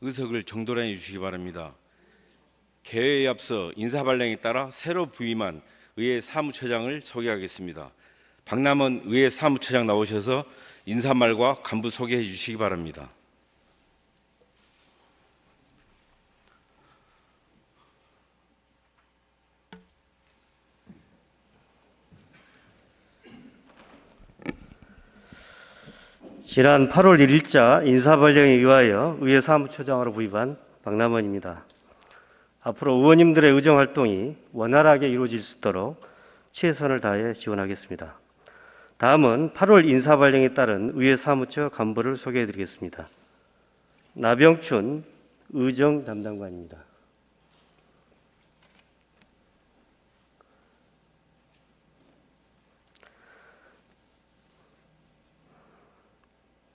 의석을 정돈해 주시기 바랍니다. 개회에 앞서 인사발령에 따라 새로 부임한 의회 사무처장을 소개하겠습니다. 박남원 의회 사무처장 나오셔서 인사말과 간부 소개해 주시기 바랍니다. 지난 8월 1일자 인사발령에 의하여 의회 사무처장으로 부임한 박남원입니다. 앞으로 의원님들의 의정활동이 원활하게 이루어질 수 있도록 최선을 다해 지원하겠습니다. 다음은 8월 인사발령에 따른 의회 사무처 간부를 소개해드리겠습니다. 나병춘 의정 담당관입니다.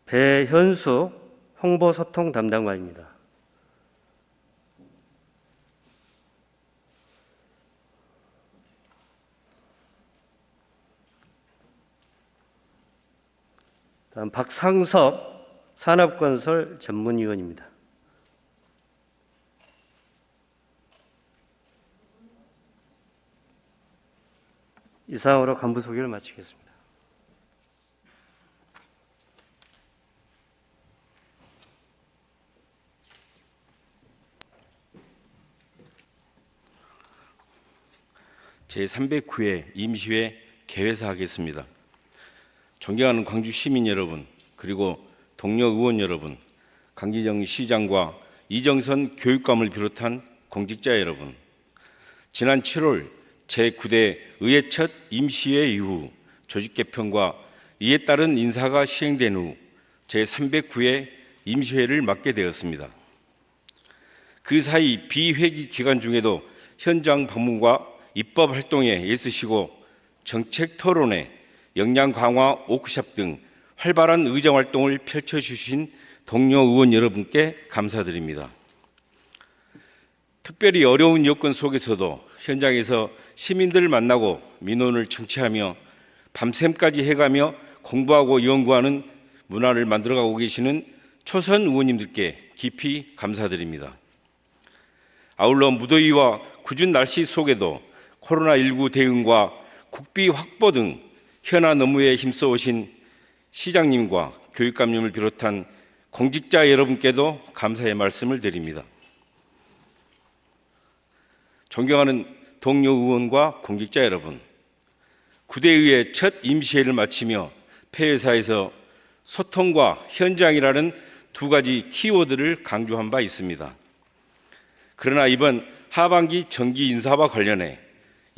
배현숙 홍보소통 담당관입니다. 다음 박상섭 산업건설 전문위원입니다. 이상으로 간부 소개를 마치겠습니다. 제309회 임시회 개회사 하겠습니다. 존경하는 광주 시민 여러분, 그리고 동료 의원 여러분, 강기정 시장과 이정선 교육감을 비롯한 공직자 여러분, 지난 7월 제9대 의회 첫 임시회 이후 조직 개편과 이에 따른 인사가 시행된 후 제309회 임시회를 맡게 되었습니다. 그 사이 비회기 기간 중에도 현장 방문과 입법 활동에 애쓰시고 정책 토론회, 역량 강화 워크숍 등 활발한 의정 활동을 펼쳐주신 동료 의원 여러분께 감사드립니다. 특별히 어려운 여건 속에서도 현장에서 시민들을 만나고 민원을 청취하며 밤샘까지 해가며 공부하고 연구하는 문화를 만들어가고 계시는 초선 의원님들께 깊이 감사드립니다. 아울러 무더위와 궂은 날씨 속에도 코로나19 대응과 국비 확보 등 현안 업무에 힘써오신 시장님과 교육감님을 비롯한 공직자 여러분께도 감사의 말씀을 드립니다. 존경하는 동료 의원과 공직자 여러분, 9대 의회 첫 임시회를 마치며 폐회사에서 소통과 현장이라는 두 가지 키워드를 강조한 바 있습니다. 그러나 이번 하반기 정기 인사와 관련해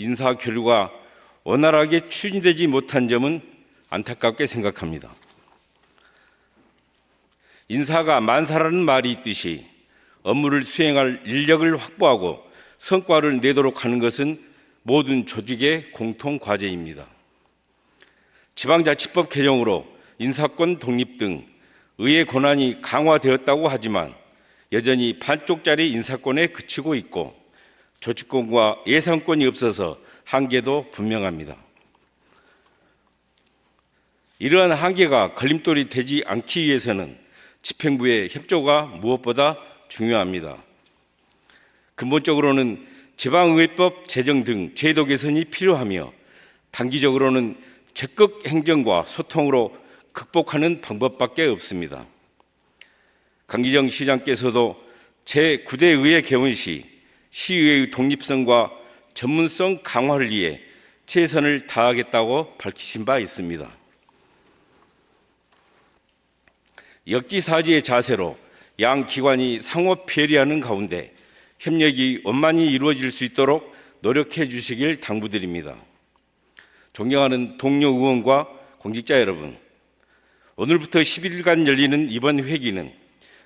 인사 교류가 원활하게 추진되지 못한 점은 안타깝게 생각합니다. 인사가 만사라는 말이 있듯이 업무를 수행할 인력을 확보하고 성과를 내도록 하는 것은 모든 조직의 공통 과제입니다. 지방자치법 개정으로 인사권 독립 등 의회 권한이 강화되었다고 하지만 여전히 반쪽짜리 인사권에 그치고 있고 조직권과 예산권이 없어서 한계도 분명합니다. 이러한 한계가 걸림돌이 되지 않기 위해서는 집행부의 협조가 무엇보다 중요합니다. 근본적으로는 지방의회법 제정 등 제도 개선이 필요하며 단기적으로는 적극 행정과 소통으로 극복하는 방법밖에 없습니다. 강기정 시장께서도 제9대 의회 개원 시 시의회의 독립성과 전문성 강화를 위해 최선을 다하겠다고 밝히신 바 있습니다. 역지사지의 자세로 양 기관이 상호 배려하는 가운데 협력이 원만히 이루어질 수 있도록 노력해 주시길 당부드립니다. 존경하는 동료 의원과 공직자 여러분, 오늘부터 10일간 열리는 이번 회기는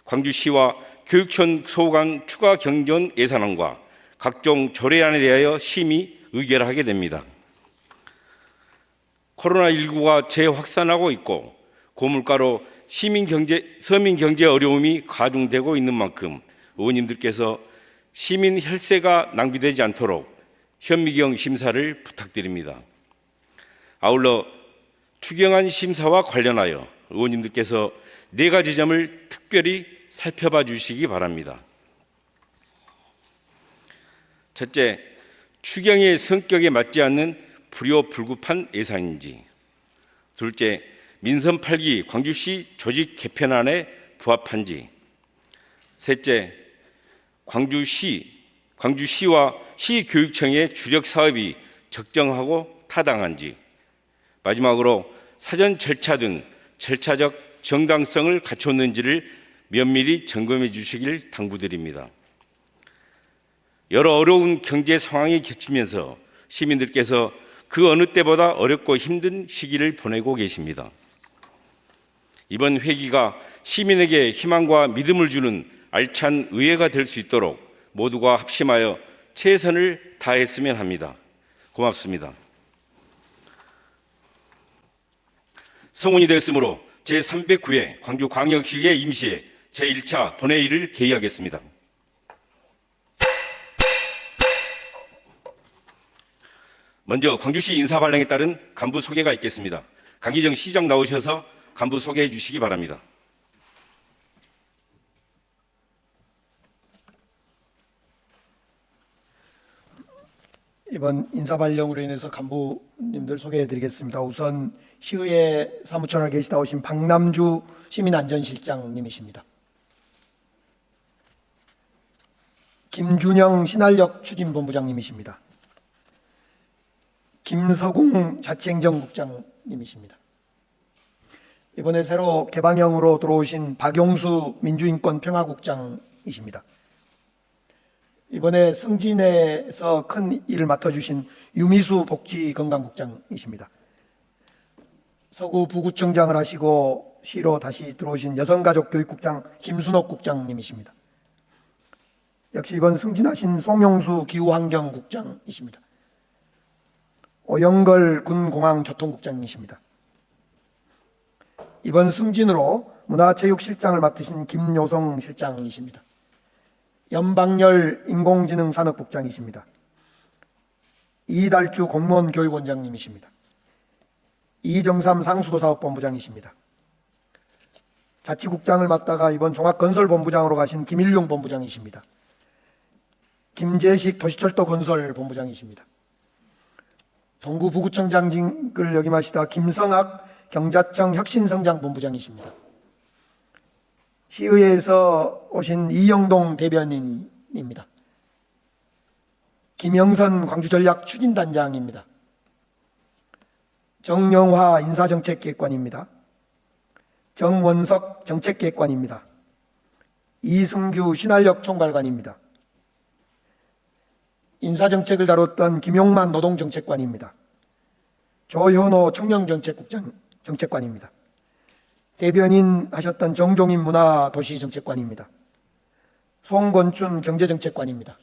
광주시와 교육청 소관 추가 경정 예산안과 각종 조례안에 대하여 심의 의결하게 됩니다. 코로나19가 재확산하고 있고 고물가로 서민 경제 어려움이 가중되고 있는 만큼 의원님들께서 시민 혈세가 낭비되지 않도록 현미경 심사를 부탁드립니다. 아울러 추경안 심사와 관련하여 의원님들께서 4가지 점을 특별히 살펴봐 주시기 바랍니다. 첫째, 추경의 성격에 맞지 않는 불효불급한 예산인지. 둘째, 민선 8기 광주시 조직 개편안에 부합한지. 셋째, 광주시와 시교육청의 주력 사업이 적정하고 타당한지. 마지막으로 사전 절차 등 절차적 정당성을 갖췄는지를 면밀히 점검해 주시길 당부드립니다. 여러 어려운 경제 상황이 겹치면서 시민들께서 그 어느 때보다 어렵고 힘든 시기를 보내고 계십니다. 이번 회기가 시민에게 희망과 믿음을 주는 알찬 의회가 될 수 있도록 모두가 합심하여 최선을 다했으면 합니다. 고맙습니다. 성운이 되었으므로 제309회 광주광역시의회 임시회 제1차 본회의를 개의하겠습니다. 먼저 광주시 인사발령에 따른 간부 소개가 있겠습니다. 강기정 시장 나오셔서 간부 소개해 주시기 바랍니다. 이번 인사발령으로 인해서 간부님들 소개해 드리겠습니다. 우선 시의회 사무처에 계시다 오신 박남주 시민안전실장님이십니다. 김준영 신한력 추진본부장님이십니다. 김서궁 자치행정국장님이십니다. 이번에 새로 개방형으로 들어오신 박용수 민주인권평화국장이십니다. 이번에 승진에서 큰 일을 맡아주신 유미수 복지건강국장이십니다. 서구 부구청장을 하시고 시로 다시 들어오신 여성가족교육국장 김순옥 국장님이십니다. 역시 이번 승진하신 송영수 기후환경국장이십니다. 오영걸 군공항교통국장이십니다. 이번 승진으로 문화체육실장을 맡으신 김요성 실장이십니다. 연방열 인공지능산업국장이십니다. 이달주 공무원교육원장님이십니다. 이정삼 상수도사업본부장이십니다. 자치국장을 맡다가 이번 종합건설본부장으로 가신 김일용 본부장이십니다. 김재식 도시철도건설본부장이십니다. 동구부구청장직을 역임하시다 김성학 경자청 혁신성장본부장이십니다. 시의회에서 오신 이영동 대변인입니다. 김영선 광주전략추진단장입니다. 정영화 인사정책기획관입니다. 정원석 정책기획관입니다. 이승규 신한력 총괄관입니다. 인사정책을 다뤘던 김용만 노동정책관입니다. 조현호 청년정책관입니다. 대변인 하셨던 정종인 문화도시정책관입니다. 송건춘 경제정책관입니다.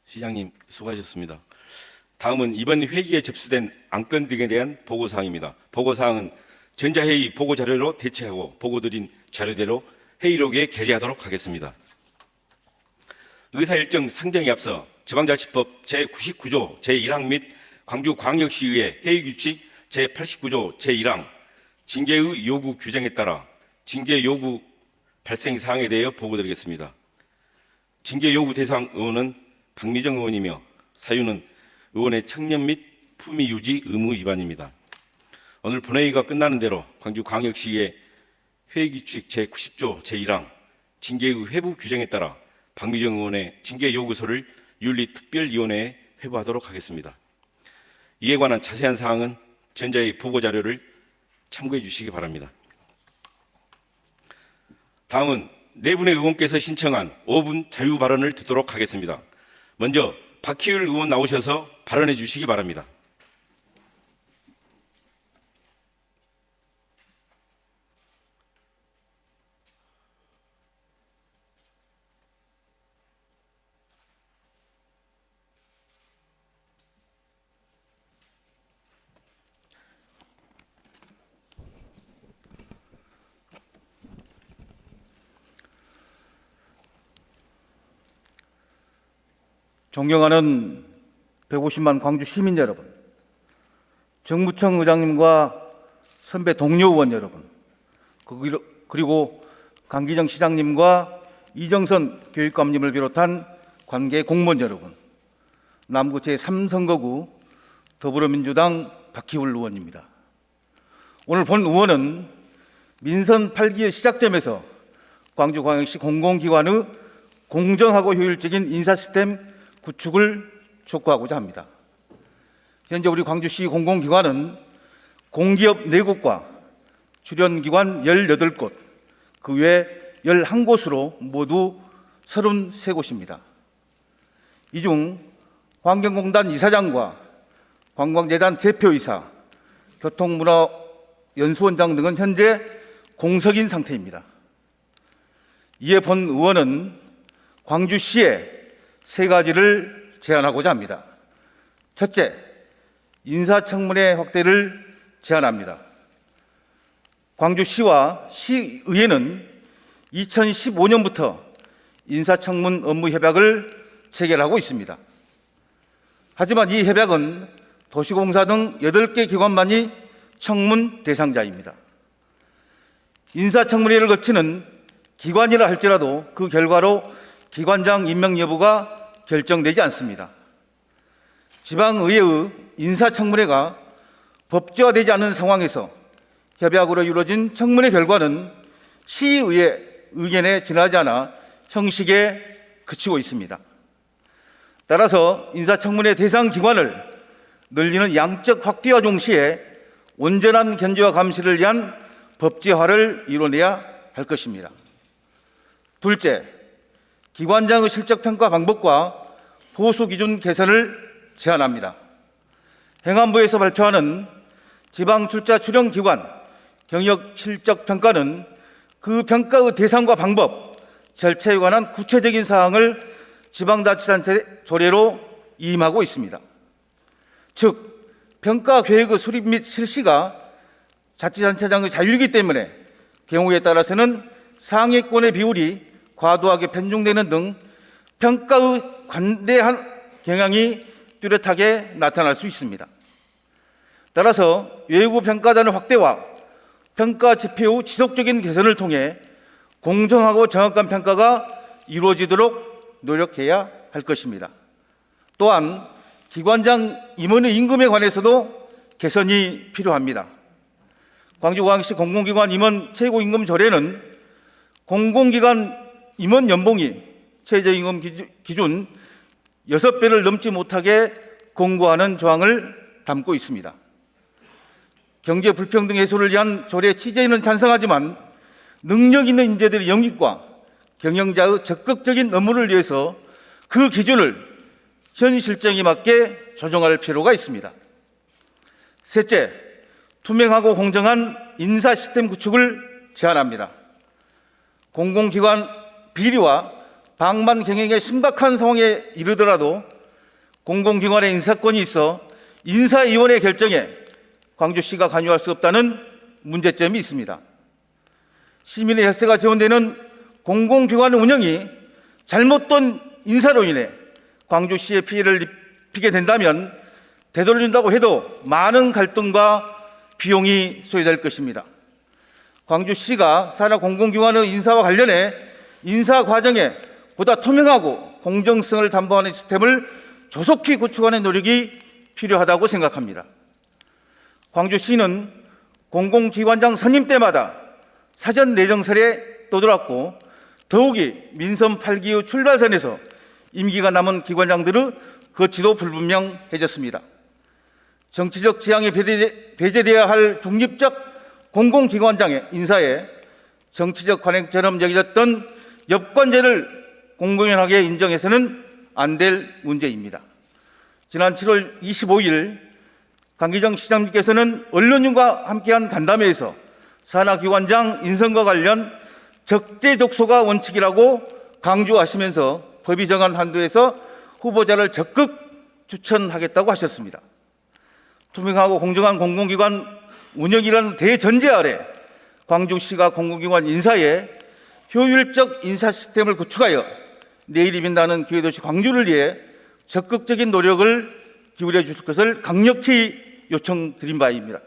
시장님 수고하셨습니다. 다음은 이번 회기에 접수된 안건 등에 대한 보고사항입니다. 보고사항은 전자회의 보고자료로 대체하고 보고드린 자료대로 회의록에 게재하도록 하겠습니다. 의사일정 상정에 앞서 지방자치법 제99조 제1항 및 광주광역시의회 회의규칙 제89조 제1항 징계의 요구 규정에 따라 징계 요구 발생 사항에 대하여 보고드리겠습니다. 징계 요구 대상 의원은 박미정 의원이며 사유는 의원의 청년 및 품위 유지 의무 위반입니다. 오늘 본회의가 끝나는 대로 광주광역시의 회의규칙 제90조 제1항 징계의 회부 규정에 따라 박미정 의원의 징계 요구서를 윤리특별위원회에 회부하도록 하겠습니다. 이에 관한 자세한 사항은 전자의 보고자료를 참고해 주시기 바랍니다. 다음은 네 분의 의원께서 신청한 5분 자유 발언을 듣도록 하겠습니다. 먼저 박희율 의원 나오셔서 발언해 주시기 바랍니다. 존경하는 150만 광주 시민 여러분, 정무청 의장님과 선배 동료 의원 여러분, 그리고 강기정 시장님과 이정선 교육감님을 비롯한 관계 공무원 여러분, 남구 제3선거구 더불어민주당 박희울 의원입니다. 오늘 본 의원은 민선 8기의 시작점에서 광주광역시 공공기관의 공정하고 효율적인 인사 시스템 구축을 촉구하고자 합니다. 현재 우리 광주시 공공기관은 공기업 4곳과 출연기관 18곳, 그 외 11곳으로 모두 33곳입니다. 이 중 환경공단 이사장과 관광재단 대표이사, 교통문화연수원장 등은 현재 공석인 상태입니다. 이에 본 의원은 광주시에 3가지를 제안하고자 합니다. 첫째, 인사청문회 확대를 제안합니다. 광주시와 시의회는 2015년부터 인사청문 업무 협약을 체결하고 있습니다. 하지만 이 협약은 도시공사 등 8개 기관만이 청문 대상자입니다. 인사청문회를 거치는 기관이라 할지라도 그 결과로 기관장 임명 여부가 결정되지 않습니다. 지방의회의 인사청문회가 법제화되지 않은 상황에서 협약으로 이루어진 청문회 결과는 시의회 의견에 지나지 않아 형식에 그치고 있습니다. 따라서 인사청문회 대상 기관을 늘리는 양적 확대와 동시에 온전한 견제와 감시를 위한 법제화를 이뤄내야 할 것입니다. 둘째, 기관장의 실적평가 방법과 보수 기준 개선을 제안합니다. 행안부에서 발표하는 지방출자 출연기관 경영 실적평가는 그 평가의 대상과 방법, 절차에 관한 구체적인 사항을 지방자치단체 조례로 이임하고 있습니다. 즉, 평가 계획의 수립 및 실시가 자치단체장의 자율이기 때문에 경우에 따라서는 상위권의 비율이 과도하게 편중되는 등 평가의 관대한 경향이 뚜렷하게 나타날 수 있습니다. 따라서 외부 평가단의 확대와 평가 지표 후 지속적인 개선을 통해 공정하고 정확한 평가가 이루어지도록 노력해야 할 것입니다. 또한 기관장 임원의 임금에 관해서도 개선이 필요합니다. 광주광역시 공공기관 임원 최고임금 조례는 공공기관 임원 연봉이 최저임금 기준 6배를 넘지 못하게 공고하는 조항을 담고 있습니다. 경제 불평등 해소를 위한 조례 취지에는 찬성하지만 능력 있는 인재들의 영입과 경영자의 적극적인 업무를 위해서 그 기준을 현 실정에 맞게 조정할 필요가 있습니다. 셋째, 투명하고 공정한 인사 시스템 구축을 제안합니다. 공공기관 비리와 방만 경영의 심각한 상황에 이르더라도 공공기관의 인사권이 있어 인사위원회 결정에 광주시가 관여할 수 없다는 문제점이 있습니다. 시민의 혈세가 지원되는 공공기관 운영이 잘못된 인사로 인해 광주시에 피해를 입히게 된다면 되돌린다고 해도 많은 갈등과 비용이 소요될 것입니다. 광주시가 산하 공공기관의 인사와 관련해 인사 과정에 보다 투명하고 공정성을 담보하는 시스템을 조속히 구축하는 노력이 필요하다고 생각합니다. 광주시는 공공기관장 선임 때마다 사전 내정설에 떠들었고 더욱이 민선 8기의 출발선에서 임기가 남은 기관장들의 거취도 불분명해졌습니다. 정치적 지향에 배제되어야 할 중립적 공공기관장의 인사에 정치적 관행처럼 여겨졌던 엽관제를 공공연하게 인정해서는 안 될 문제입니다. 지난 7월 25일 강기정 시장님께서는 언론인과 함께한 간담회에서 산하기관장 인선과 관련 적재적소가 원칙이라고 강조하시면서 법이 정한 한도에서 후보자를 적극 추천하겠다고 하셨습니다. 투명하고 공정한 공공기관 운영이라는 대전제 아래 광주시가 공공기관 인사에 효율적 인사 시스템을 구축하여 내일이 빛나는 기회도시 광주를 위해 적극적인 노력을 기울여 주실 것을 강력히 요청드린 바입니다.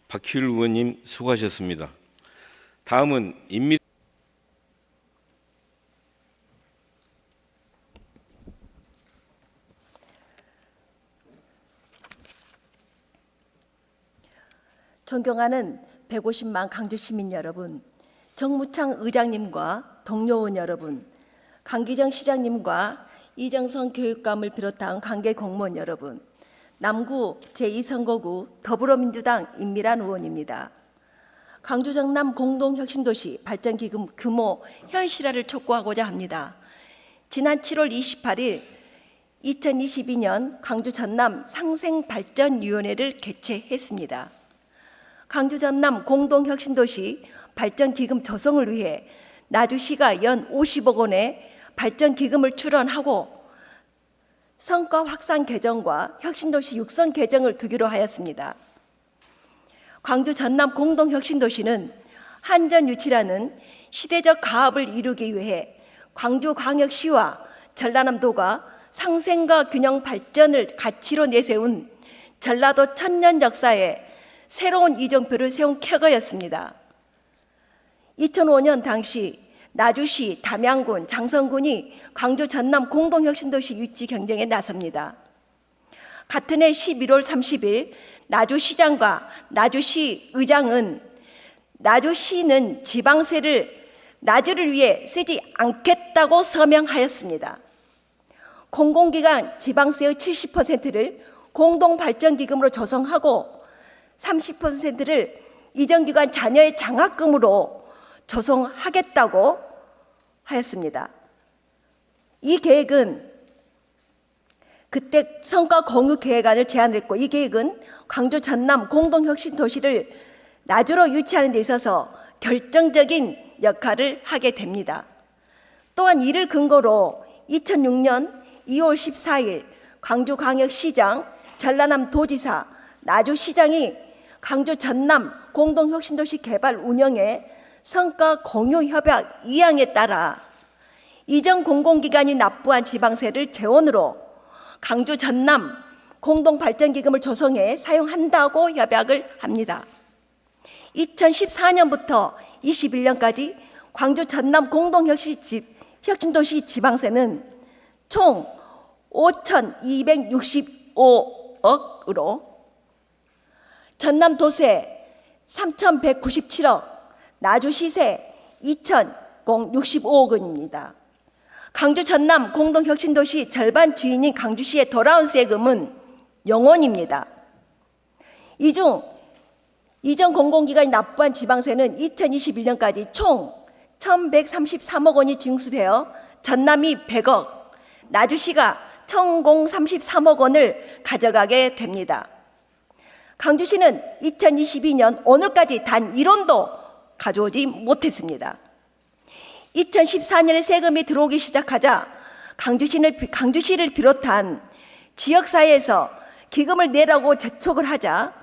박희율 의원님 수고하셨습니다. 다음은 인미 존경하는 150만 강주 시민 여러분, 정무창 의장님과 동료 의원 여러분, 강기정 시장님과 이정선 교육감을 비롯한 관계 공무원 여러분, 남구 제2선거구 더불어민주당 임미란 의원입니다. 광주 정남 공동혁신도시 발전기금 규모 현실화를 촉구하고자 합니다. 지난 7월 28일 2022년 광주 전남 상생발전위원회를 개최했습니다. 광주 전남 공동혁신도시 발전기금 조성을 위해 나주시가 연 50억 원의 발전기금을 출원하고 성과 확산 개정과 혁신도시 육성 개정을 두기로 하였습니다. 광주 전남 공동혁신도시는 한전유치라는 시대적 가업을 이루기 위해 광주광역시와 전라남도가 상생과 균형 발전을 가치로 내세운 전라도 천년 역사에 새로운 이정표를 세운 쾌거였습니다. 2005년 당시 나주시, 담양군, 장성군이 광주 전남 공동혁신도시 유치 경쟁에 나섭니다. 같은 해 11월 30일 나주시장과 나주시 의장은 나주시는 지방세를 나주를 위해 쓰지 않겠다고 서명하였습니다. 공공기관 지방세의 70%를 공동발전기금으로 조성하고 30%를 이전기관 자녀의 장학금으로 조성하겠다고 하였습니다. 이 계획은 그때 성과 공유 계획안을 제안했고, 이 계획은 광주 전남 공동혁신도시를 나주로 유치하는 데 있어서 결정적인 역할을 하게 됩니다. 또한 이를 근거로 2006년 2월 14일 광주광역시장, 전라남도지사, 나주시장이 광주 전남 공동혁신도시 개발 운영에 성과 공유 협약 2항에 따라 이전 공공기관이 납부한 지방세를 재원으로 광주 전남 공동발전기금을 조성해 사용한다고 협약을 합니다. 2014년부터 21년까지 광주 전남 공동혁신도시 지방세는 총 5,265억으로 전남도세 3,197억, 나주시세 2,065억 원입니다. 광주 전남 공동혁신도시 절반 주인인 광주시에 돌아온 세금은 0원입니다. 이 중 이전 공공기관이 납부한 지방세는 2021년까지 총 1,133억 원이 징수되어 전남이 100억, 나주시가 1,033억 원을 가져가게 됩니다. 광주시는 2022년 오늘까지 단 1원도 가져오지 못했습니다. 2014년에 세금이 들어오기 시작하자 광주시를 비롯한 지역사회에서 기금을 내라고 재촉을 하자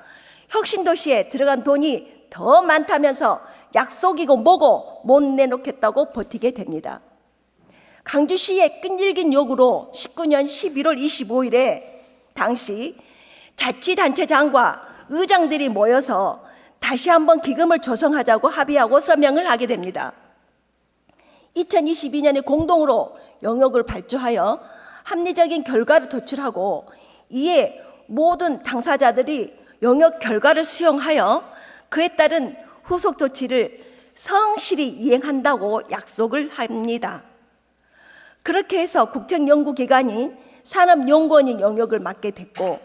혁신도시에 들어간 돈이 더 많다면서 약속이고 뭐고 못 내놓겠다고 버티게 됩니다. 광주시의 끈질긴 요구로 19년 11월 25일에 당시 자치단체장과 의장들이 모여서 다시 한번 기금을 조성하자고 합의하고 서명을 하게 됩니다. 2022년에 공동으로 영역을 발주하여 합리적인 결과를 도출하고 이에 모든 당사자들이 영역 결과를 수용하여 그에 따른 후속 조치를 성실히 이행한다고 약속을 합니다. 그렇게 해서 국책연구기관인 산업연구원이 영역을 맡게 됐고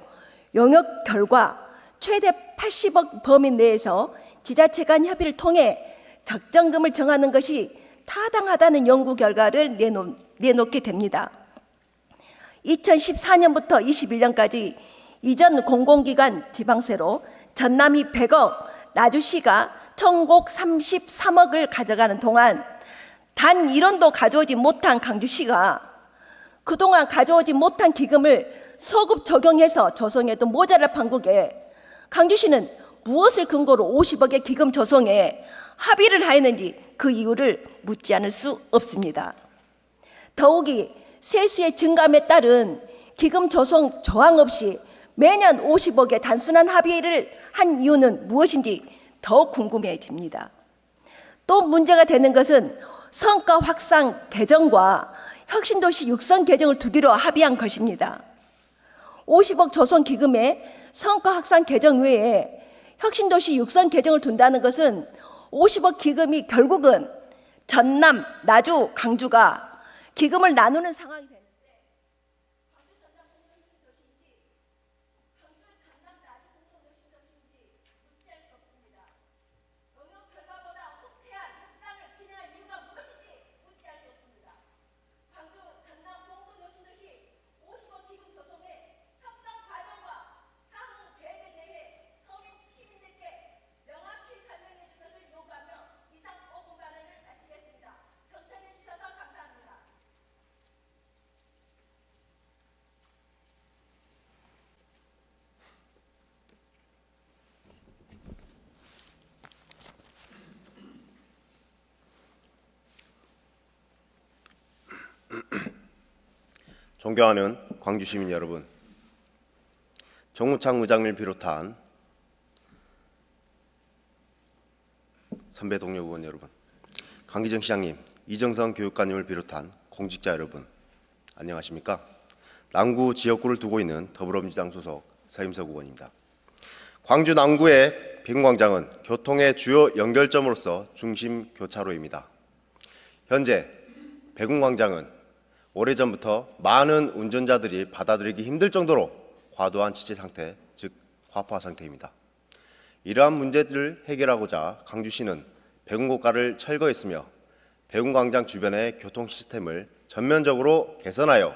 영역 결과 최대 80억 범위 내에서 지자체 간 협의를 통해 적정금을 정하는 것이 타당하다는 연구 결과를 내놓게 됩니다. 2014년부터 21년까지 이전 공공기관 지방세로 전남이 100억, 나주시가 1,033억을 가져가는 동안 단 1원도 가져오지 못한 광주시가 그동안 가져오지 못한 기금을 소급 적용해서 조성해도 모자랄 판국에 광주시는 무엇을 근거로 50억의 기금 조성에 합의를 하였는지 그 이유를 묻지 않을 수 없습니다. 더욱이 세수의 증감에 따른 기금 조성 조항 없이 매년 50억의 단순한 합의를 한 이유는 무엇인지 더 궁금해집니다. 또 문제가 되는 것은 성과 확산 개정과 혁신도시 육성 개정을 두기로 합의한 것입니다. 50억 조성 기금에 성과 확산 개정 외에 혁신도시 육성 개정을 둔다는 것은 50억 기금이 결국은 전남, 나주, 강주가 기금을 나누는 상황이 되는데 광주, 전남, 공동혁신도시인지 광주, 전남, 나주, 공동혁신도시인지 묻지 않을 수 없습니다. 영역 결과보다 후퇴한 협상을 진행할 이유가 무엇인지 묻지 않을 수 없습니다. 광주, 전남, 공동혁신도시 50억 기금 조성의 협상 과정과 향후 계획에 대해 서민 시민들께 명확히 설명해 줄 것을 요구하며 이상 5분 발언을 마치겠습니다. 경청해 주셔서 감사합니다. 존경하는 광주 시민 여러분, 정우창 의장을 비롯한 선배 동료 의원 여러분, 강기정 시장님, 이정선 교육관님을 비롯한 공직자 여러분, 안녕하십니까? 남구 지역구를 두고 있는 더불어민주당 소속 서임석 의원입니다. 광주 남구의 백운광장은 교통의 주요 연결점으로서 중심 교차로입니다. 현재 백운광장은 오래전부터 많은 운전자들이 받아들이기 힘들 정도로 과도한 지체 상태, 즉 과부하 상태입니다. 이러한 문제들을 해결하고자 강주시는 백운고가를 철거했으며 백운광장 주변의 교통 시스템을 전면적으로 개선하여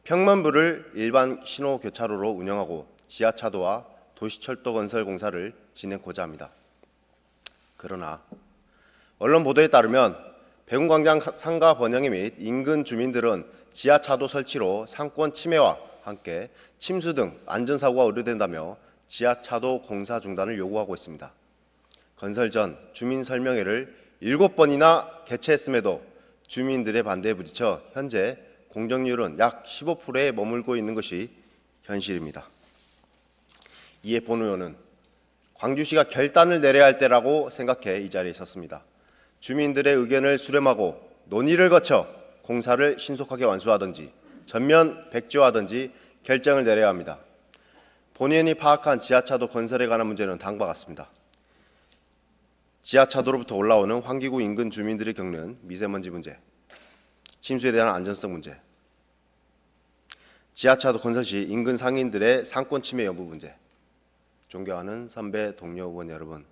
평면부를 일반 신호 교차로로 운영하고 지하차도와 도시철도 건설 공사를 진행하고자 합니다. 그러나 언론 보도에 따르면 백운광장 상가 번영의 및 인근 주민들은 지하차도 설치로 상권 침해와 함께 침수 등 안전사고가 우려된다며 지하차도 공사 중단을 요구하고 있습니다. 건설 전 주민 설명회를 7번이나 개최했음에도 주민들의 반대에 부딪혀 현재 공정률은 약 15%에 머물고 있는 것이 현실입니다. 이에 본 의원은 광주시가 결단을 내려야 할 때라고 생각해 이 자리에 섰습니다. 주민들의 의견을 수렴하고 논의를 거쳐 공사를 신속하게 완수하든지 전면 백지화하든지 결정을 내려야 합니다. 본의원이 파악한 지하차도 건설에 관한 문제는 다음과 같습니다. 지하차도로부터 올라오는 환기구 인근 주민들이 겪는 미세먼지 문제, 침수에 대한 안전성 문제, 지하차도 건설 시 인근 상인들의 상권 침해 여부 문제. 존경하는 선배 동료 의원 여러분,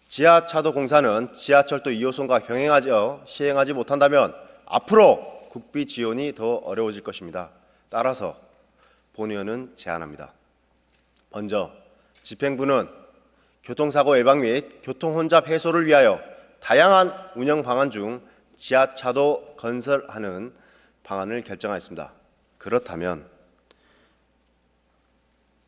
지하차도 공사는 지하철도 2호선과 병행하여 시행하지 못한다면 앞으로 국비 지원이 더 어려워질 것입니다. 따라서 본 의원은 제안합니다. 먼저 집행부는 교통사고 예방 및 교통혼잡 해소를 위하여 다양한 운영 방안 중 지하차도 건설하는 방안을 결정하였습니다. 그렇다면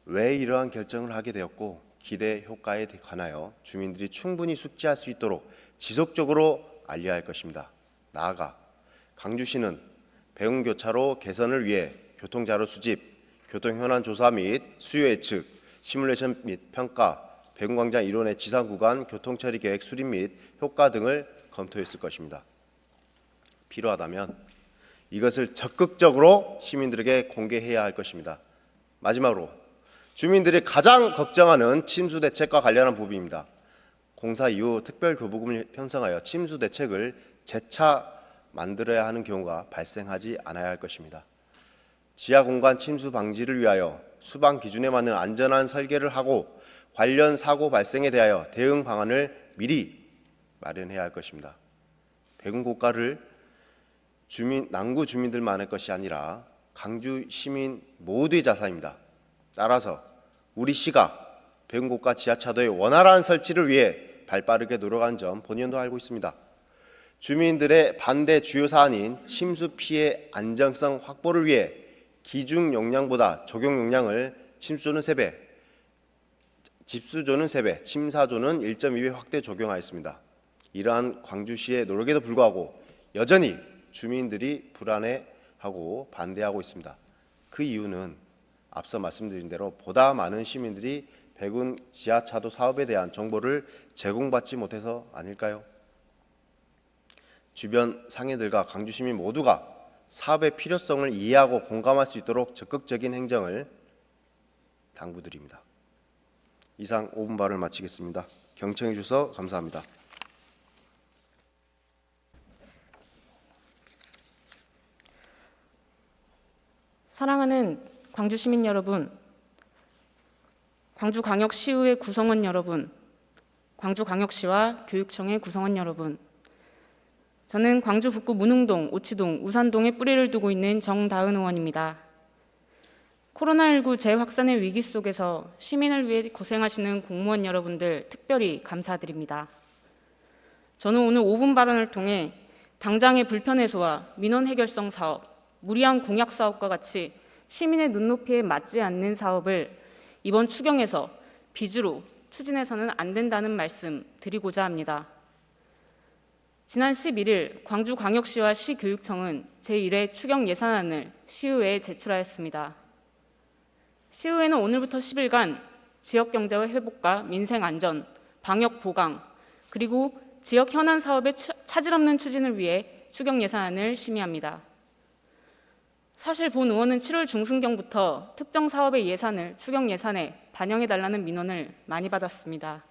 왜 이러한 결정을 하게 되었고 기대 효과에 관하여 주민들이 충분히 숙지할 수 있도록 지속적으로 알려야 할 것입니다. 나아가 강주시는 백운교차로 개선을 위해 교통자료 수집, 교통현안 조사 및 수요 예측, 시뮬레이션 및 평가, 백운광장 일원의 지상구간 교통처리 계획 수립 및 효과 등을 검토했을 것입니다. 필요하다면 이것을 적극적으로 시민들에게 공개해야 할 것입니다. 마지막으로 주민들이 가장 걱정하는 침수 대책과 관련한 부분입니다. 공사 이후 특별교부금을 편성하여 침수 대책을 재차 만들어야 하는 경우가 발생하지 않아야 할 것입니다. 지하 공간 침수 방지를 위하여 수방 기준에 맞는 안전한 설계를 하고 관련 사고 발생에 대하여 대응 방안을 미리 마련해야 할 것입니다. 백운고가를 남구 주민들만의 것이 아니라 강주 시민 모두의 자산입니다. 따라서 우리 시가 백운고가 지하차도의 원활한 설치를 위해 발빠르게 노력한 점 본의원도 알고 있습니다. 주민들의 반대 주요 사안인 침수 피해 안정성 확보를 위해 기준 용량보다 적용 용량을 집수조는 3배, 침사조는 1.2배 확대 적용하였습니다. 이러한 광주시의 노력에도 불구하고 여전히 주민들이 불안해하고 반대하고 있습니다. 그 이유는 앞서 말씀드린 대로 보다 많은 시민들이 백운 지하차도 사업에 대한 정보를 제공받지 못해서 아닐까요? 주변 상인들과 광주 시민 모두가 사업의 필요성을 이해하고 공감할 수 있도록 적극적인 행정을 당부드립니다. 이상 5분 발언을 마치겠습니다. 경청해 주셔서 감사합니다. 사랑하는 광주 시민 여러분, 광주광역시의회 구성원 여러분, 광주광역시와 교육청의 구성원 여러분, 저는 광주 북구 문흥동, 오치동, 우산동에 뿌리를 두고 있는 정다은 의원입니다. 코로나19 재확산의 위기 속에서 시민을 위해 고생하시는 공무원 여러분들 특별히 감사드립니다. 저는 오늘 5분 발언을 통해 당장의 불편 해소와 민원 해결성 사업, 무리한 공약 사업과 같이 시민의 눈높이에 맞지 않는 사업을 이번 추경에서 빚으로 추진해서는 안 된다는 말씀 드리고자 합니다. 지난 11일 광주광역시와 시교육청은 제1회 추경 예산안을 시의회에 제출하였습니다. 시의회는 오늘부터 10일간 지역경제 회복과 민생안전, 방역 보강, 그리고 지역 현안 사업의 차질 없는 추진을 위해 추경 예산안을 심의합니다. 사실 본 의원은 7월 중순경부터 특정 사업의 예산을 추경 예산에 반영해달라는 민원을 많이 받았습니다.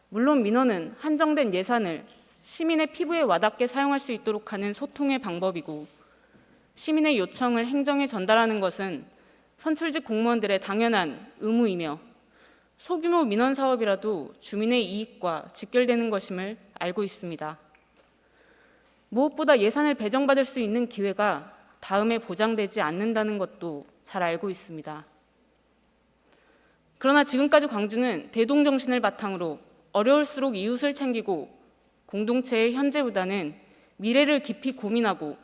물론 민원은 한정된 예산을 시민의 피부에 와닿게 사용할 수 있도록 하는 소통의 방법이고, 시민의 요청을 행정에 전달하는 것은 선출직 공무원들의 당연한 의무이며 소규모 민원 사업이라도 주민의 이익과 직결되는 것임을 알고 있습니다. 무엇보다 예산을 배정받을 수 있는 기회가 다음에 보장되지 않는다는 것도 잘 알고 있습니다. 그러나 지금까지 광주는 대동정신을 바탕으로 어려울수록 이웃을 챙기고 공동체의 현재보다는 미래를 깊이 고민하고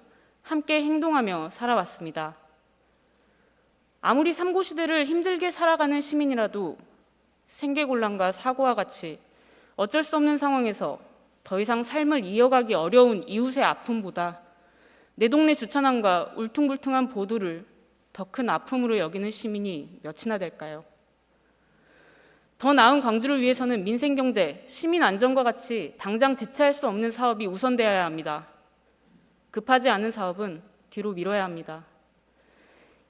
함께 행동하며 살아왔습니다. 아무리 삼고시대를 힘들게 살아가는 시민이라도 생계곤란과 사고와 같이 어쩔 수 없는 상황에서 더 이상 삶을 이어가기 어려운 이웃의 아픔보다 내 동네 주차난과 울퉁불퉁한 보도를 더 큰 아픔으로 여기는 시민이 몇이나 될까요? 더 나은 광주를 위해서는 민생경제, 시민 안전과 같이 당장 대체할 수 없는 사업이 우선되어야 합니다. 급하지 않은 사업은 뒤로 미뤄야 합니다.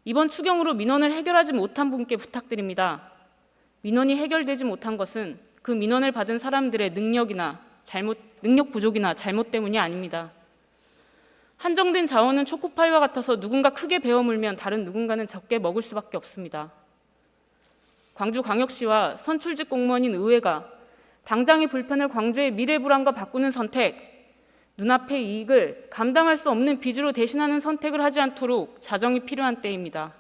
이번 추경으로 민원을 해결하지 못한 분께 부탁드립니다. 민원이 해결되지 못한 것은 그 민원을 받은 사람들의 능력 부족이나 잘못 때문이 아닙니다. 한정된 자원은 초코파이와 같아서 누군가 크게 베어 물면 다른 누군가는 적게 먹을 수밖에 없습니다. 광주광역시와 선출직 공무원인 의회가 당장의 불편을 광주의 미래 불안과 바꾸는 선택, 눈앞의 이익을 감당할 수 없는 빚으로 대신하는 선택을 하지 않도록 자정이 필요한 때입니다.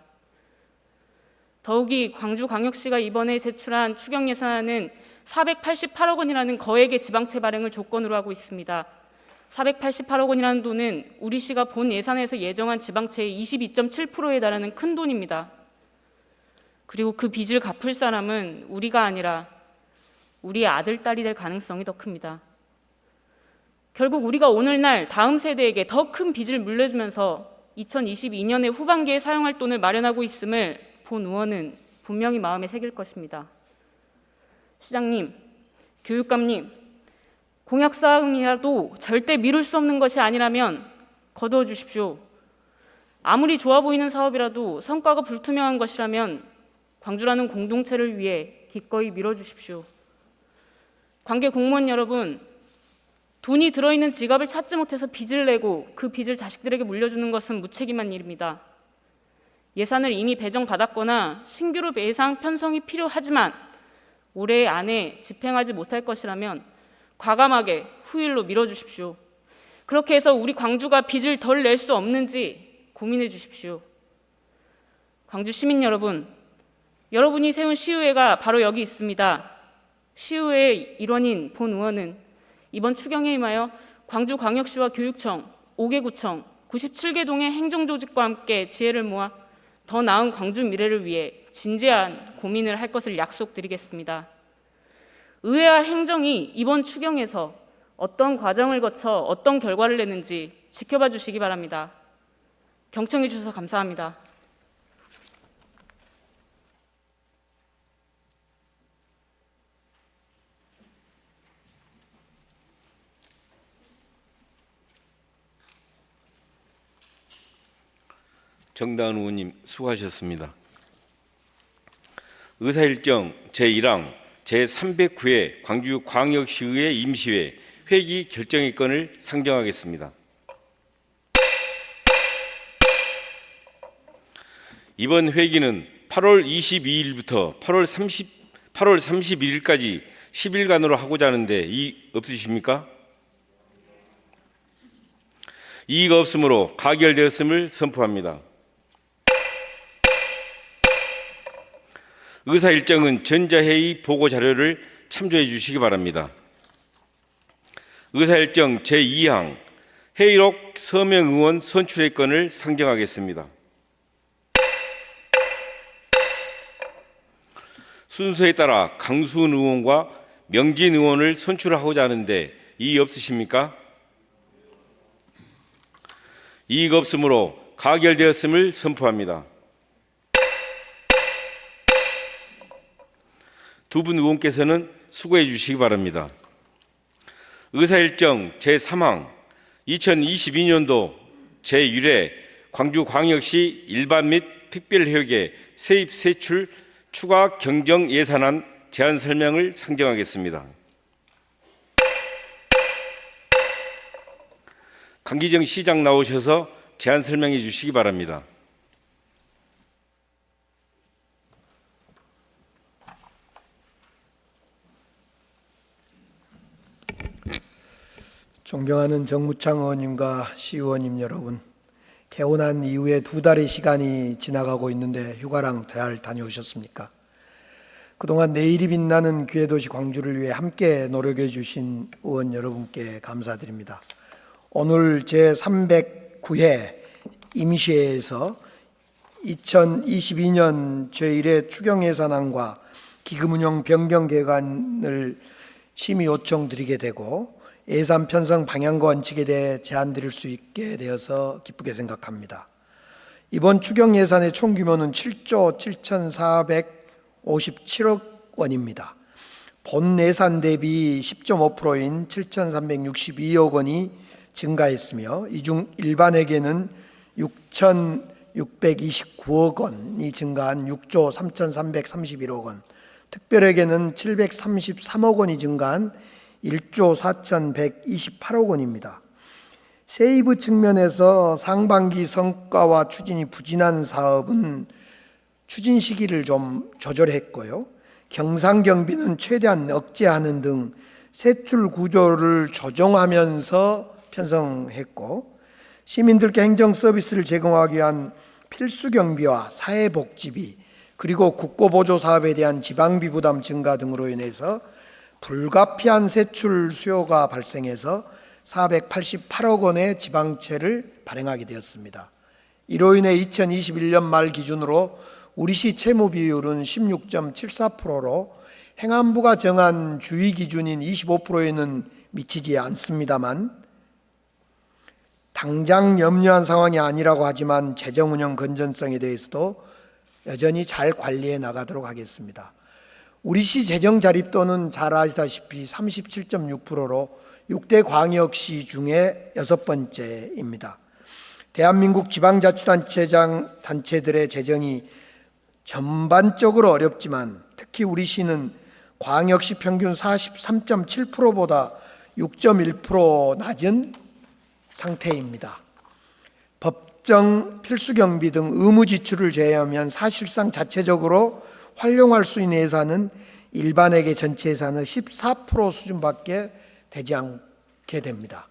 더욱이 광주광역시가 이번에 제출한 추경 예산안은 488억 원이라는 거액의 지방채 발행을 조건으로 하고 있습니다. 488억 원이라는 돈은 우리 시가 본 예산에서 예정한 지방채의 22.7%에 달하는 큰 돈입니다. 그리고 그 빚을 갚을 사람은 우리가 아니라 우리의 아들, 딸이 될 가능성이 더 큽니다. 결국 우리가 오늘날 다음 세대에게 더 큰 빚을 물려주면서 2022년의 후반기에 사용할 돈을 마련하고 있음을 본 의원은 분명히 마음에 새길 것입니다. 시장님, 교육감님, 공약사항이라도 절대 미룰 수 없는 것이 아니라면 거두어 주십시오. 아무리 좋아 보이는 사업이라도 성과가 불투명한 것이라면 광주라는 공동체를 위해 기꺼이 밀어주십시오. 관계 공무원 여러분, 돈이 들어있는 지갑을 찾지 못해서 빚을 내고 그 빚을 자식들에게 물려주는 것은 무책임한 일입니다. 예산을 이미 배정받았거나 신규로 예산 편성이 필요하지만 올해 안에 집행하지 못할 것이라면 과감하게 후일로 밀어주십시오. 그렇게 해서 우리 광주가 빚을 덜 낼 수 없는지 고민해 주십시오. 광주 시민 여러분, 여러분이 세운 시의회가 바로 여기 있습니다. 시의회의 일원인 본 의원은 이번 추경에 임하여 광주광역시와 교육청, 5개 구청, 97개 동의 행정조직과 함께 지혜를 모아 더 나은 광주 미래를 위해 진지한 고민을 할 것을 약속드리겠습니다. 의회와 행정이 이번 추경에서 어떤 과정을 거쳐 어떤 결과를 내는지 지켜봐 주시기 바랍니다. 경청해 주셔서 감사합니다. 정다은 의원님 수고하셨습니다. 의사일정 제1항 제309회 광주광역시의회 임시회 회기 결정의 건을 상정하겠습니다. 이번 회기는 8월 22일부터 8월 31일까지 10일간으로 하고자 하는데 이의 없으십니까? 이의가 없으므로 가결되었음을 선포합니다. 의사일정은 전자회의 보고자료를 참조해 주시기 바랍니다. 의사일정 제2항 회의록 서명의원 선출의 건을 상정하겠습니다. 순서에 따라 강수은 의원과 명진 의원을 선출하고자 하는데 이의 없으십니까? 이의가 없으므로 가결되었음을 선포합니다. 두 분 의원께서는 수고해 주시기 바랍니다. 의사일정 제3항 2022년도 제1회 광주광역시 일반 및 특별회계 세입 세출 추가 경정 예산안 제안 설명을 상정하겠습니다. 강기정 시장 나오셔서 제안 설명해 주시기 바랍니다. 존경하는 정무창 의원님과 시의원님 여러분, 개원한 이후에 2달의 시간이 지나가고 있는데 휴가랑 잘 다녀오셨습니까? 그동안 내일이 빛나는 기회도시 광주를 위해 함께 노력해 주신 의원 여러분께 감사드립니다. 오늘 제309회 임시회에서 2022년 제1회 추경예산안과 기금운용 변경 계획안을 심의 요청드리게 되고 예산 편성 방향과 원칙에 대해 제안 드릴 수 있게 되어서 기쁘게 생각합니다. 이번 추경 예산의 총 규모는 7조 7,457억 원입니다. 본 예산 대비 10.5%인 7,362억 원이 증가했으며 이 중 일반회계는 6,629억 원이 증가한 6조 3,331억 원, 특별회계는 733억 원이 증가한 1조 4,128억 원입니다. 세이브 측면에서 상반기 성과와 추진이 부진한 사업은 추진 시기를 좀 조절했고요. 경상경비는 최대한 억제하는 등 세출 구조를 조정하면서 편성했고, 시민들께 행정 서비스를 제공하기 위한 필수 경비와 사회복지비, 그리고 국고보조 사업에 대한 지방비 부담 증가 등으로 인해서 불가피한 세출 수요가 발생해서 488억 원의 지방채를 발행하게 되었습니다. 이로 인해 2021년 말 기준으로 우리시 채무 비율은 16.74%로 행안부가 정한 주의 기준인 25%에는 미치지 않습니다만, 당장 염려한 상황이 아니라고 하지만 재정운영 건전성에 대해서도 여전히 잘 관리해 나가도록 하겠습니다. 우리시 재정 자립도는 잘 아시다시피 37.6%로 6대 광역시 중에 6번째입니다. 대한민국 지방자치단체들의 재정이 전반적으로 어렵지만 특히 우리시는 광역시 평균 43.7%보다 6.1% 낮은 상태입니다. 법정 필수경비 등 의무 지출을 제외하면 사실상 자체적으로 활용할 수 있는 예산은 일반회계 전체 예산의 14% 수준밖에 되지 않게 됩니다.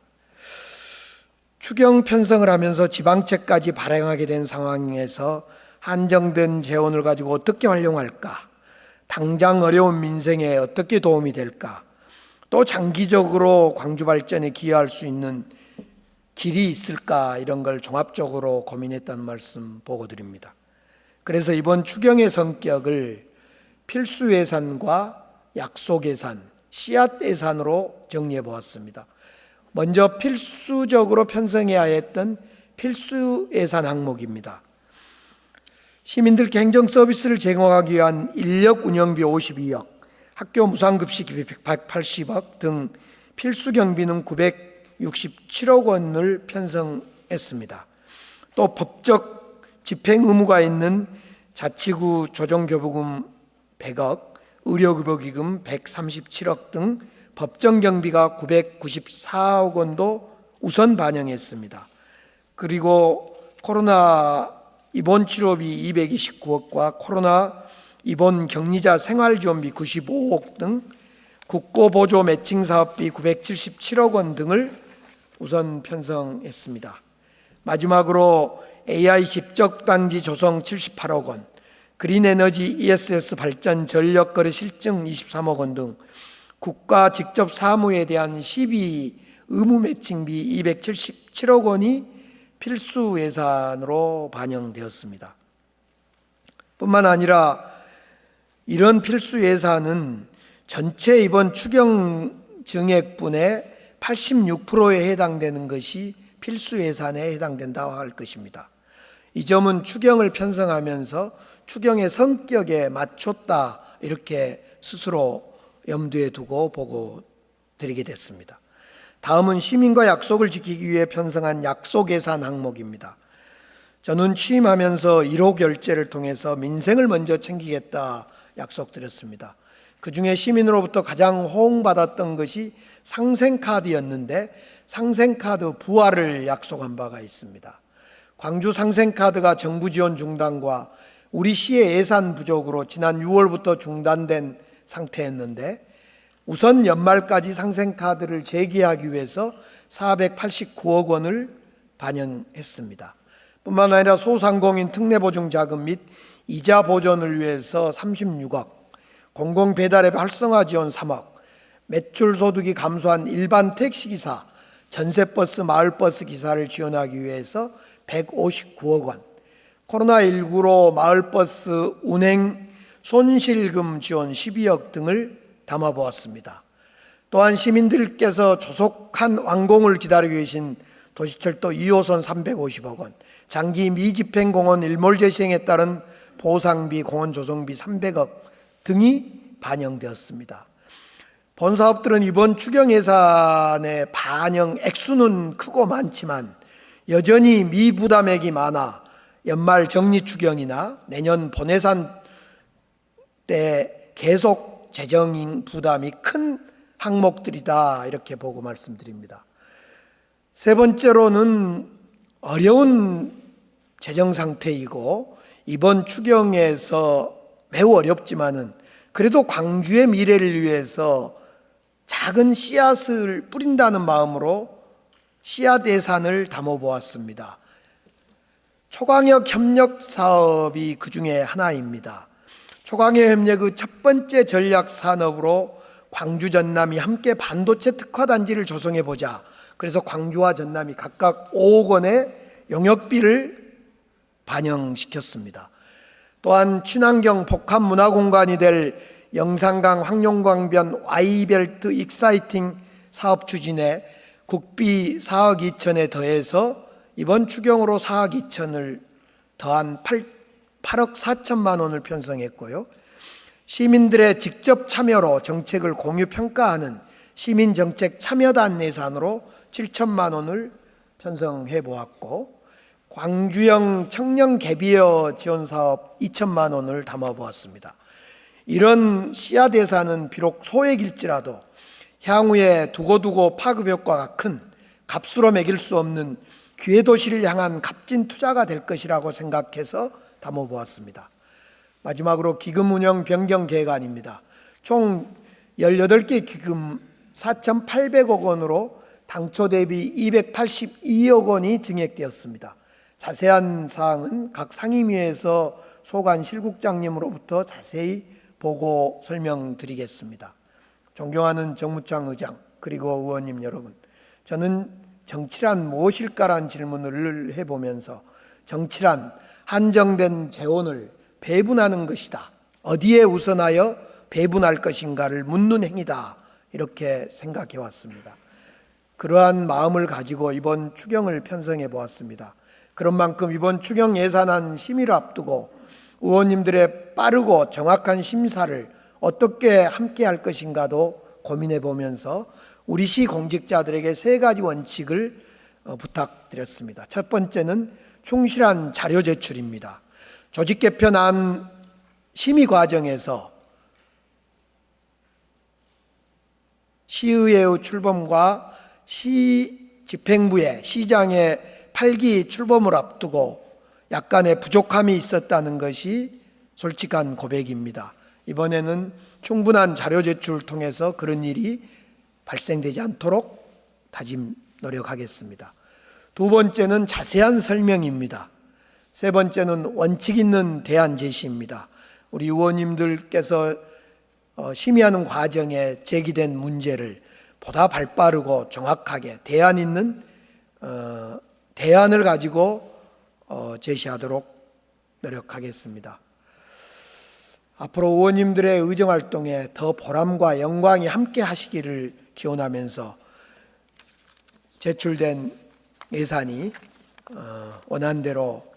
추경 편성을 하면서 지방채까지 발행하게 된 상황에서 한정된 재원을 가지고 어떻게 활용할까? 당장 어려운 민생에 어떻게 도움이 될까? 또 장기적으로 광주 발전에 기여할 수 있는 길이 있을까, 이런 걸 종합적으로 고민했다는 말씀 보고 드립니다. 그래서 이번 추경의 성격을 필수 예산과 약속 예산, 씨앗 예산으로 정리해 보았습니다. 먼저 필수적으로 편성해야 했던 필수 예산 항목입니다. 시민들께 행정 서비스를 제공하기 위한 인력 운영비 52억, 학교 무상급식비 180억 등 필수 경비는 967억 원을 편성했습니다. 또 법적 집행 의무가 있는 자치구 조정교부금 100억, 의료급여기금 137억 등 법정 경비가 994억 원도 우선 반영했습니다. 그리고 코로나 입원 치료비 229억과 코로나 입원 격리자 생활지원비 95억 등 국고보조 매칭 사업비 977억 원 등을 우선 편성했습니다. 마지막으로 AI 집적방지 조성 78억 원, 그린에너지 ESS 발전 전력거래 실증 23억 원 등 국가 직접 사무에 대한 시비 의무 매칭비 277억 원이 필수 예산으로 반영되었습니다. 뿐만 아니라 이런 필수 예산은 전체 이번 추경 증액분의 86%에 해당되는 것이 필수 예산에 해당된다고 할 것입니다. 이 점은 추경을 편성하면서 추경의 성격에 맞췄다, 이렇게 스스로 염두에 두고 보고 드리게 됐습니다. 다음은 시민과 약속을 지키기 위해 편성한 약속 예산 항목입니다. 저는 취임하면서 1호 결제를 통해서 민생을 먼저 챙기겠다 약속드렸습니다. 그중에 시민으로부터 가장 호응받았던 것이 상생카드였는데 상생카드 부활을 약속한 바가 있습니다. 광주 상생카드가 정부 지원 중단과 우리 시의 예산 부족으로 지난 6월부터 중단된 상태였는데 우선 연말까지 상생카드를 재개하기 위해서 489억 원을 반영했습니다. 뿐만 아니라 소상공인 특례보증자금 및 이자 보전을 위해서 36억, 공공배달앱 활성화 지원 3억, 매출 소득이 감소한 일반 택시기사, 전세버스, 마을버스 기사를 지원하기 위해서 159억 원, 코로나19로 마을버스 운행 손실금 지원 12억 등을 담아보았습니다. 또한 시민들께서 조속한 완공을 기다리고 계신 도시철도 2호선 350억 원, 장기 미집행공원 일몰제 시행에 따른 보상비, 공원 조성비 300억 등이 반영되었습니다. 본 사업들은 이번 추경 예산의 반영 액수는 크고 많지만 여전히 미부담액이 많아 연말 정리 추경이나 내년 본예산 때 계속 재정 부담이 큰 항목들이다, 이렇게 보고 말씀드립니다. 세 번째로는 어려운 재정 상태이고 이번 추경에서 매우 어렵지만은 그래도 광주의 미래를 위해서 작은 씨앗을 뿌린다는 마음으로 씨앗 예산을 담아보았습니다. 초광역 협력 사업이 그 중에 하나입니다. 초광역 협력의 첫 번째 전략 산업으로 광주 전남이 함께 반도체 특화단지를 조성해보자. 그래서 광주와 전남이 각각 5억 원의 용역비를 반영시켰습니다. 또한 친환경 복합문화공간이 될 영산강 황룡광변 Y벨트 익사이팅 사업 추진에 국비 4억 2천에 더해서 이번 추경으로 4억 2천을 더한 8억 4천만 원을 편성했고요. 시민들의 직접 참여로 정책을 공유 평가하는 시민정책 참여단 예산으로 7천만 원을 편성해 보았고, 광주형 청년 갭이어 지원 사업 2천만 원을 담아 보았습니다. 이런 씨앗 예산은 비록 소액일지라도 향후에 두고두고 파급 효과가 큰 값으로 매길 수 없는 기회도시를 향한 값진 투자가 될 것이라고 생각해서 담아 보았습니다. 마지막으로 기금 운영 변경 계획안입니다. 총 18개 기금 4,800억 원으로 당초 대비 282억 원이 증액되었습니다. 자세한 사항은 각 상임위에서 소관 실국장님으로부터 자세히 보고 설명드리겠습니다. 존경하는 정무창 의장 그리고 의원님 여러분, 저는 정치란 무엇일까라는 질문을 해보면서 정치란 한정된 재원을 배분하는 것이다. 어디에 우선하여 배분할 것인가를 묻는 행위다. 이렇게 생각해 왔습니다. 그러한 마음을 가지고 이번 추경을 편성해 보았습니다. 그런 만큼 이번 추경 예산안 심의를 앞두고 의원님들의 빠르고 정확한 심사를 어떻게 함께 할 것인가도 고민해 보면서 우리 시 공직자들에게 3가지 원칙을 부탁드렸습니다. 첫 번째는 충실한 자료 제출입니다. 조직 개편안 심의 과정에서 시의회의 출범과 시 집행부의 시장의 8기 출범을 앞두고 약간의 부족함이 있었다는 것이 솔직한 고백입니다. 이번에는 충분한 자료 제출을 통해서 그런 일이 발생되지 않도록 노력하겠습니다. 두 번째는 자세한 설명입니다. 세 번째는 원칙 있는 대안 제시입니다. 우리 의원님들께서 심의하는 과정에 제기된 문제를 보다 발빠르고 정확하게 대안 있는 대안을 가지고 제시하도록 노력하겠습니다. 앞으로 의원님들의 의정활동에 더 보람과 영광이 함께 하시기를 기원하면서 제출된 예산이 원안대로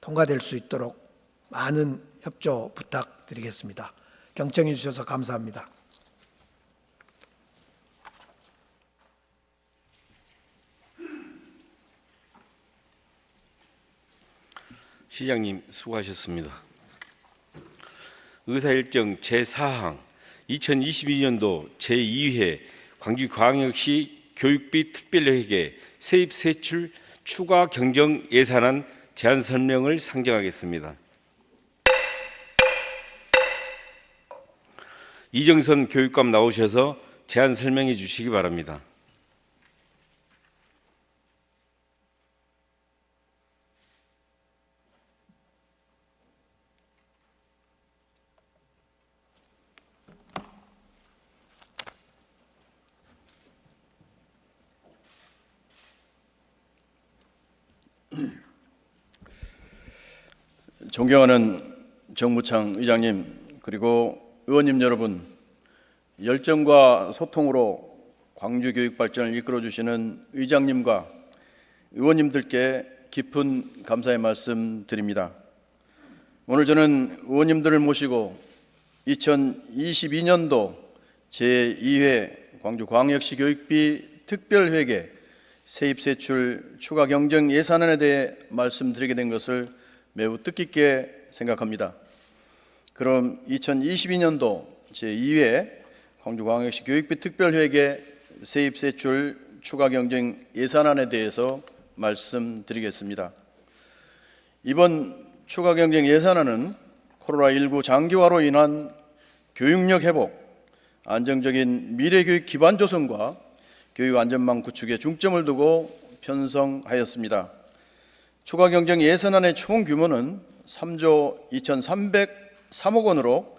통과될 수 있도록 많은 협조 부탁드리겠습니다. 경청해 주셔서 감사합니다. 시장님 수고하셨습니다. 의사일정 제4항 2022년도 제2회 광주광역시 교육비 특별회계 세입세출 추가 경정 예산안 제안 설명을 상정하겠습니다. 이정선 교육감 나오셔서 제안 설명해 주시기 바랍니다. 존경하는 정무창 의장님, 그리고 의원님 여러분, 열정과 소통으로 광주 교육 발전을 이끌어 주시는 의장님과 의원님들께 깊은 감사의 말씀 드립니다. 오늘 저는 의원님들을 모시고 2022년도 제2회 광주광역시 교육비 특별회계 세입세출 추가 경정 예산안에 대해 말씀드리게 된 것을 매우 뜻깊게 생각합니다. 그럼 2022년도 제2회 광주광역시 교육비 특별회계 세입세출 추가 경정 예산안에 대해서 말씀드리겠습니다. 이번 추가 경정 예산안은 코로나19 장기화로 인한 교육력 회복, 안정적인 미래교육 기반 조성과 교육 안전망 구축에 중점을 두고 편성하였습니다. 추가 경정 예산안의 총 규모는 3조 2,303억 원으로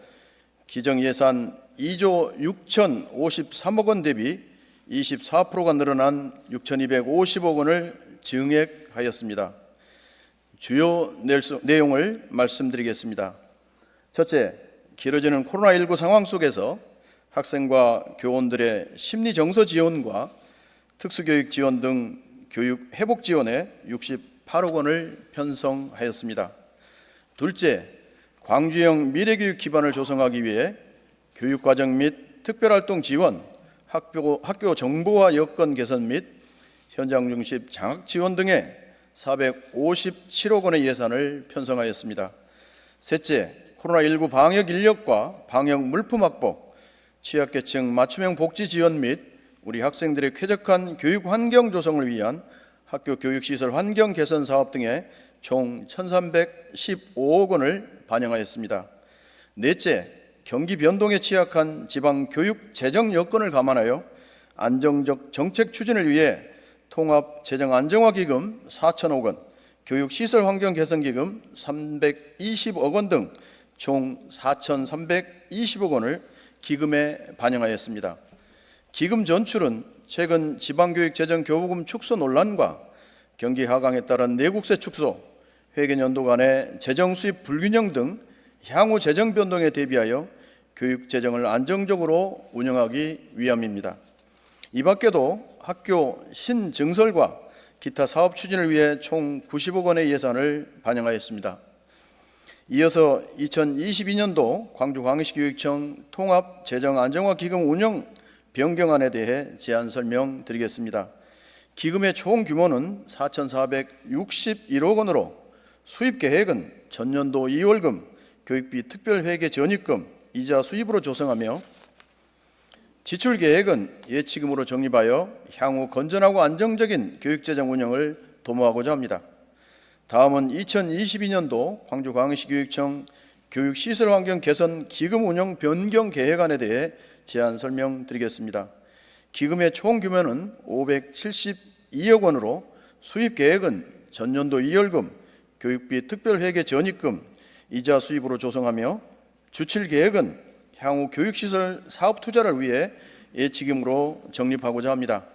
기정 예산 2조 6,053억 원 대비 24%가 늘어난 6,250억 원을 증액하였습니다. 주요 내용을 말씀드리겠습니다. 첫째, 길어지는 코로나19 상황 속에서 학생과 교원들의 심리 정서 지원과 특수교육 지원 등 교육 회복 지원에 68억 원을 편성하였습니다. 둘째, 광주형 미래교육 기반을 조성하기 위해 교육과정 및 특별활동 지원, 학교 정보화 여건 개선 및 현장 중심 장학 지원 등에 457억 원의 예산을 편성하였습니다. 셋째, 코로나19 방역 인력과 방역 물품 확보, 취약계층 맞춤형 복지 지원 및 우리 학생들의 쾌적한 교육 환경 조성을 위한 학교 교육시설 환경 개선 사업 등에 총 1,315억 원을 반영하였습니다. 넷째, 경기 변동에 취약한 지방 교육 재정 여건을 감안하여 안정적 정책 추진을 위해 통합 재정 안정화 기금 4,000억 원, 교육시설 환경 개선 기금 320억 원 등 총 4,320억 원을 기금에 반영하였습니다. 기금 전출은 최근 지방교육 재정 교부금 축소 논란과 경기 하강에 따른 내국세 축소, 회계연도 간의 재정 수입 불균형 등 향후 재정 변동에 대비하여 교육 재정을 안정적으로 운영하기 위함입니다. 이 밖에도 학교 신증설과 기타 사업 추진을 위해 총 90억 원의 예산을 반영하였습니다. 이어서 2022년도 광주광역시교육청 통합재정안정화기금 운영 변경안에 대해 제안 설명드리겠습니다. 기금의 총 규모는 4,461억 원으로 수입 계획은 전년도 2월금 교육비 특별회계 전입금 이자 수입으로 조성하며 지출 계획은 예치금으로 적립하여 향후 건전하고 안정적인 교육재정 운영을 도모하고자 합니다. 다음은 2022년도 광주광역시교육청 교육시설환경 개선 기금 운영 변경 계획안에 대해 제안 설명드리겠습니다. 기금의 총 규모는 572억 원으로 수입 계획은 전년도 2월금 교육비 특별회계 전입금 이자 수입으로 조성하며 주출 계획은 향후 교육시설 사업 투자를 위해 예치금으로 적립하고자 합니다.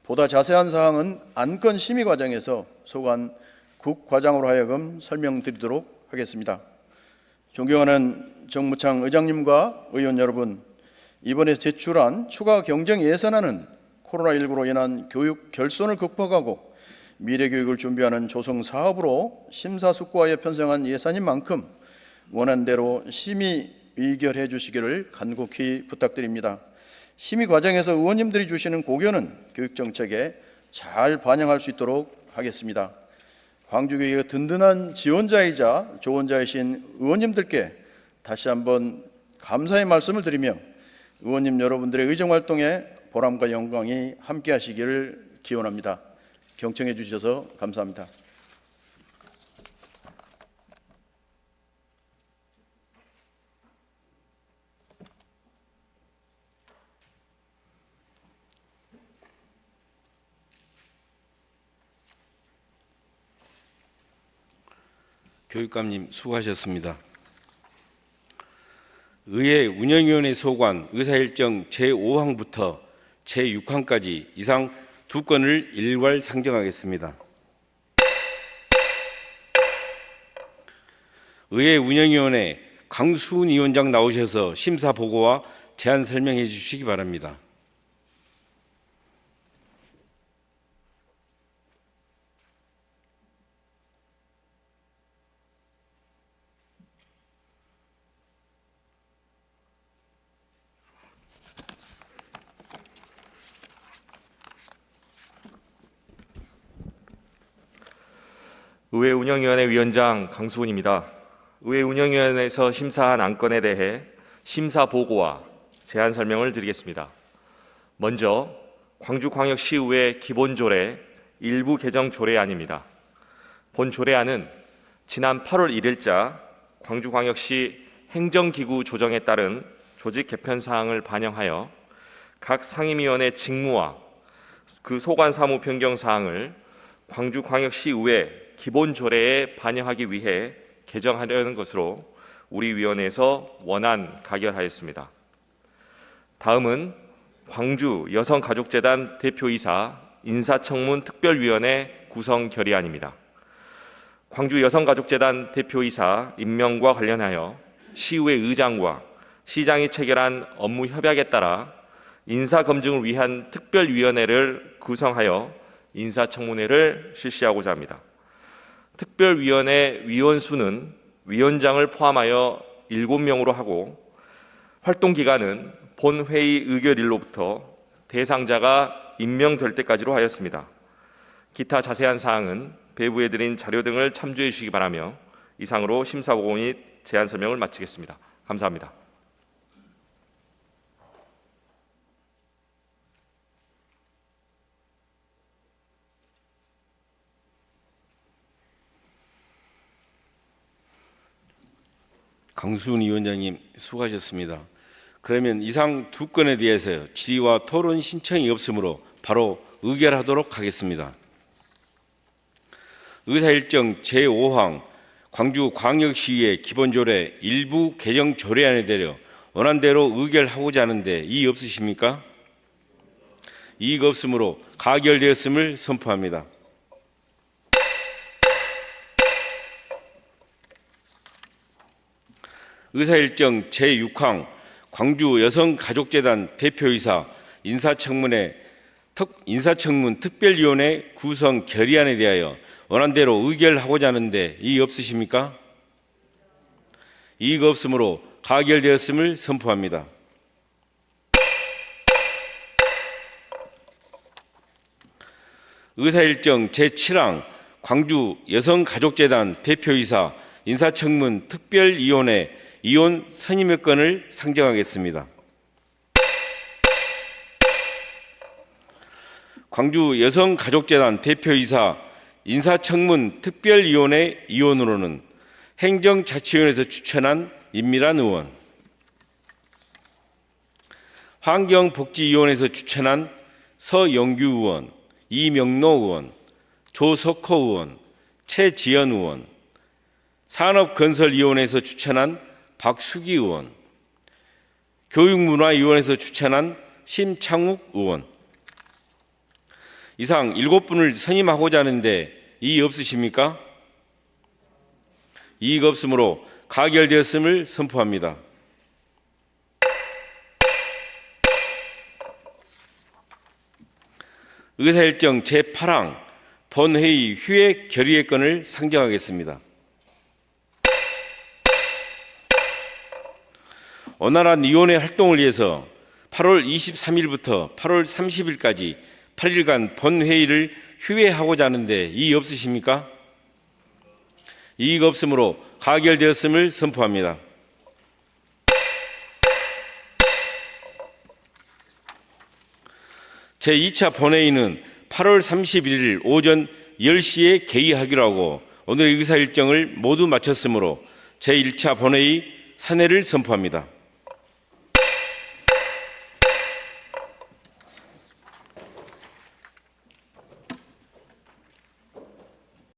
보다 자세한 사항은 안건 심의 과정에서 소관 국과장으로 하여금 설명드리도록 하겠습니다. 존경하는 정무창 의장님과 의원 여러분, 이번에 제출한 추가 경정 예산안은 코로나19로 인한 교육 결손을 극복하고 미래 교육을 준비하는 조성 사업으로 심사숙고하여 편성한 예산인 만큼 원안대로 심의 의결해 주시기를 간곡히 부탁드립니다. 심의 과정에서 의원님들이 주시는 고견은 교육정책에 잘 반영할 수 있도록 하겠습니다. 광주교육의 든든한 지원자이자 조언자이신 의원님들께 다시 한번 감사의 말씀을 드리며 의원님 여러분들의 의정활동에 보람과 영광이 함께하시기를 기원합니다. 경청해 주셔서 감사합니다. 교육감님 수고하셨습니다. 의회 운영위원회 소관 의사일정 제5항부터 제6항까지 이상 2건을 일괄 상정하겠습니다. 의회 운영위원회 강수훈 위원장 나오셔서 심사 보고와 제안 설명해 주시기 바랍니다. 의회 운영위원회 위원장 강수훈입니다. 의회 운영위원회에서 심사한 안건에 대해 심사 보고와 제안 설명을 드리겠습니다. 먼저 광주광역시의회 기본조례 일부 개정 조례안입니다. 본 조례안은 지난 8월 1일자 광주광역시 행정기구 조정에 따른 조직 개편 사항을 반영하여 각 상임위원회 직무와 그 소관 사무 변경 사항을 광주광역시의회 기본조례에 반영하기 위해 개정하려는 것으로 우리 위원회에서 원안 가결하였습니다. 다음은 광주 여성가족재단 대표이사 인사청문 특별위원회 구성 결의안입니다. 광주 여성가족재단 대표이사 임명과 관련하여 시의회 의장과 시장이 체결한 업무 협약에 따라 인사검증을 위한 특별위원회를 구성하여 인사청문회를 실시하고자 합니다. 특별위원회 위원수는 위원장을 포함하여 7명으로 하고 활동기간은 본회의 의결일로부터 대상자가 임명될 때까지로 하였습니다. 기타 자세한 사항은 배부해드린 자료 등을 참조해 주시기 바라며 이상으로 심사보고 및 제안 설명을 마치겠습니다. 감사합니다. 강수훈 위원장님 수고하셨습니다. 그러면 이상 2건에 대해서 질의와 토론 신청이 없으므로 바로 의결하도록 하겠습니다. 의사일정 제5항 광주광역시의 기본조례 일부 개정 조례안에 대려 원안대로 의결하고자 하는데 이의 없으십니까? 이의가 없으므로 가결되었음을 선포합니다. 의사일정 제6항 광주 여성가족재단 대표이사 인사청문 특별위원회 구성 결의안에 대하여 원안대로 의결하고자 하는데 이의 없으십니까? 이의가 없으므로 가결되었음을 선포합니다. 의사일정 제7항 광주 여성가족재단 대표이사 인사청문 특별위원회 이혼 선임의 건을 상정하겠습니다. 광주 여성가족재단 대표이사 인사청문 특별위원회 위원으로는 행정자치위원회에서 추천한 임미란 의원, 환경복지위원회에서 추천한 서영규 의원, 이명노 의원, 조석호 의원, 최지연 의원, 산업건설위원회에서 추천한 박수기 의원, 교육문화위원회에서 추천한 심창욱 의원, 이상 7분을 선임하고자 하는데 이의 없으십니까? 이의가 없으므로 가결되었음을 선포합니다. 의사일정 제8항 본회의 휴회 결의의 건을 상정하겠습니다. 원활한 위원회 활동을 위해서 8월 23일부터 8월 30일까지 8일간 본회의를 휴회하고자 하는데 이의 없으십니까? 이의가 없으므로 가결되었음을 선포합니다. 제2차 본회의는 8월 31일 오전 10시에 개의하기로 하고 오늘의 의사 일정을 모두 마쳤으므로 제1차 본회의 산회를 선포합니다.